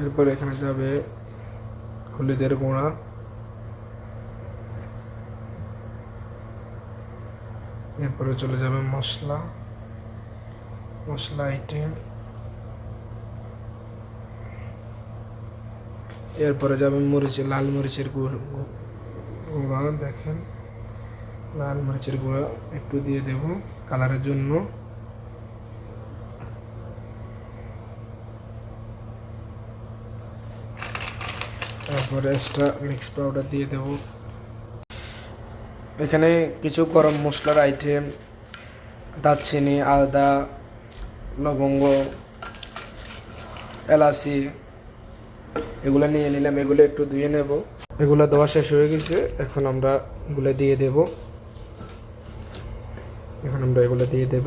এরপর এখানে যাবে হলুদের গুঁড়া, এরপরে চলে যাবে মশলা আইটেম, এরপরে যাবে লাল মরিচের গুঁড়া। দেখেন লাল মরিচের গুঁড়া একটু দিয়ে দেব কালারের জন্য। তারপরে এক্সট্রা মিক্স পাউডার দিয়ে দেব। এখানে কিছু গরম মশলার আইটেম, দারচিনি, আদা, লবঙ্গ, এলাচি এগুলো নিয়ে নিলাম। এগুলো একটু ধুয়ে নেব। এগুলো দেওয়া শেষ হয়ে গেছে। এখন আমরা এগুলো দিয়ে দেব।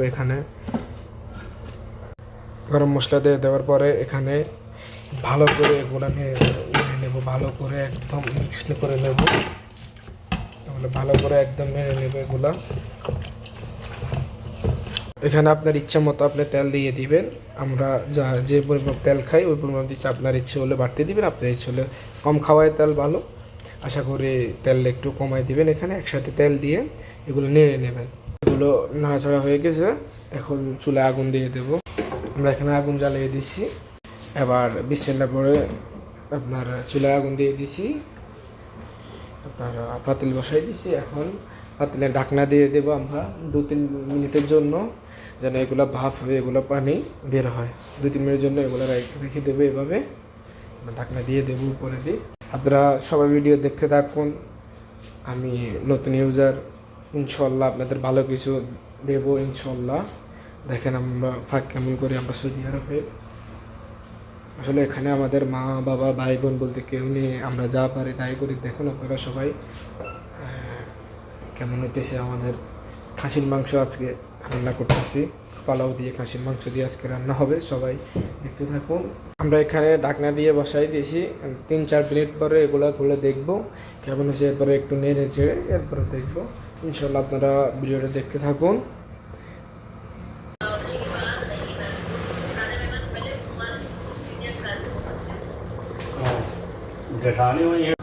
এখানে গরম মশলা দিয়ে দেওয়ার পরে এখানে ভালো করে এগুলো নিয়ে নেব, ভালো করে একদম মিক্স করে নেব। ভালো করে একদম নেড়ে নেবে এগুলা। এখানে আপনার ইচ্ছা মতো আপনি তেল দিয়ে দিবেন। আমরা যে পরিমাণ তেল খাই ওই পরিমাণ দিচ্ছি। আপনার ইচ্ছে হলে বাড়তে দিবেন, আপনার ইচ্ছে হলে কম খাওয়ায় তেল ভালো। আশা করি তেল একটু কমাই দিবেন। এখানে একসাথে তেল দিয়ে এগুলো নেড়ে নেবেন। এগুলো নাড়াচাড়া হয়ে গেছে। এখন চুলায় আগুন দিয়ে দেব। আমরা এখানে আগুন জ্বালিয়ে দিছি। এবার বিসমিল্লাহ পরে আপনার চুলায় আগুন দিয়ে দিছি, আপনার পাতিল বসাই দিছি। এখন পাতিলে ঢাকনা দিয়ে দেবো আমরা 2-3 মিনিটের জন্য, যেন এগুলো ভাপ হয়ে এগুলো পানি বের হয়। 2-3 মিনিটের জন্য এগুলো রেখে দেবে। এভাবে ঢাকনা দিয়ে দেবো উপরে দিয়ে। আপনারা সবাই ভিডিও দেখতে থাকুন। আমি নতুন ইউজার, ইনশাল্লাহ আপনাদের ভালো কিছু দেব ইনশাল্লাহ। দেখেন আমরা কেমন করে আমরা সৌদি আরবে, আসলে এখানে আমাদের মা বাবা ভাই বোন বলতে কেউ নেই। আমরা যা পারি তাই করি। দেখুন আপনারা সবাই কেমন হইতেছে। আমাদের খাসির মাংস আজকে রান্না করতেছি, পোলাও দিয়ে খাসির মাংস দিয়ে আজকে রান্না হবে। সবাই দেখতে থাকুন। আমরা এখানে ঢাকনা দিয়ে বসাই দিয়েছি। 3-4 মিনিট পরে এগুলো খুলে দেখবো কেমন হয়েছে। এরপরে একটু নেড়ে চেড়ে এরপরে দেখবো ইনশাল্লাহ। আপনারা ভিডিওটা দেখতে থাকুন। जेठानी हुई है।